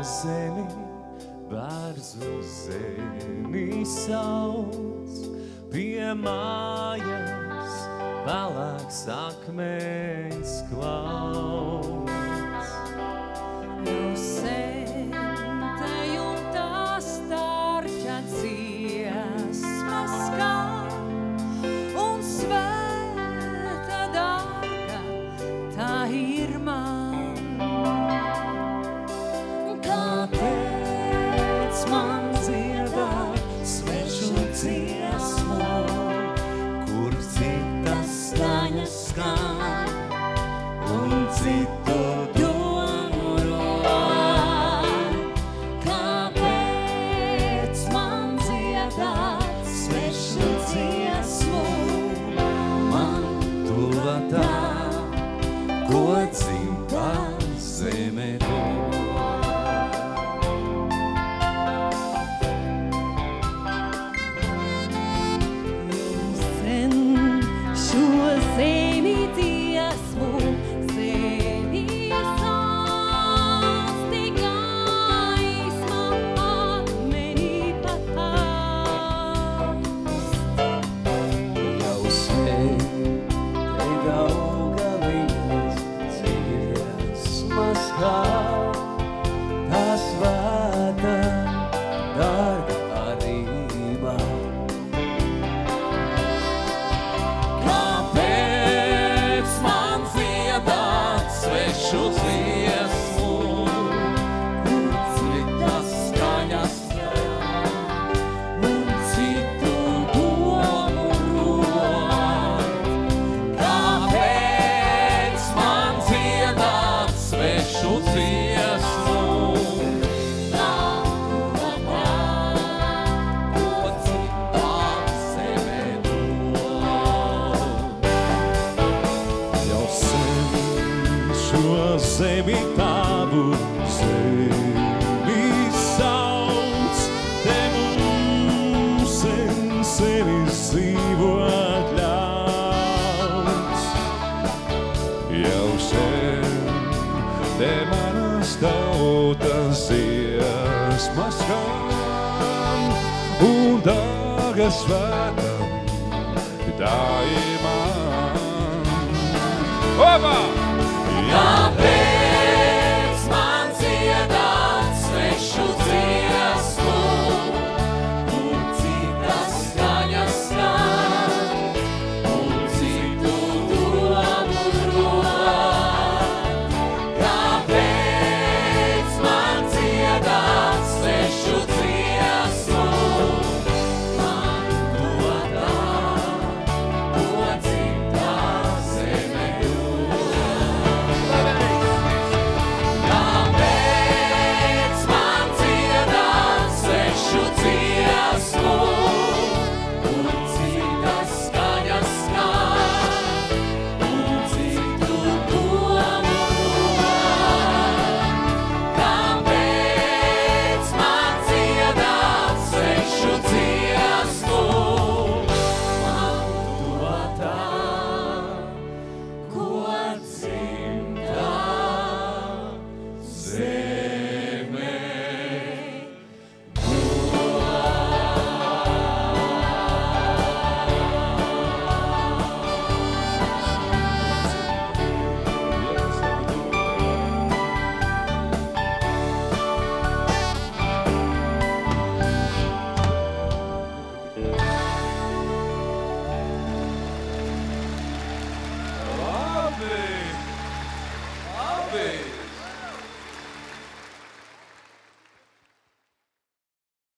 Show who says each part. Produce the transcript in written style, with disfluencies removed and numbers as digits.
Speaker 1: zemi, bērzu zemi sauc, pie mājas pelēks akmens klauds.
Speaker 2: Jau sen te jūtas tārķa dziesmas skan, un svēta dārga tā ir man.
Speaker 1: Kāpēc man dziedāt svešu dziesmu, kur citas skaņas skan, un citu domu rod? Kāpēc man dziedāt svešu dziesmu, man tuva tā, ko dzimtā zeme dod? Zemi tavu, zemi sauc, te mums sevi dzīvot ļauts. Jau sen te manas tautas dziesmas skan, un dārga svētam tā ir man. Opa!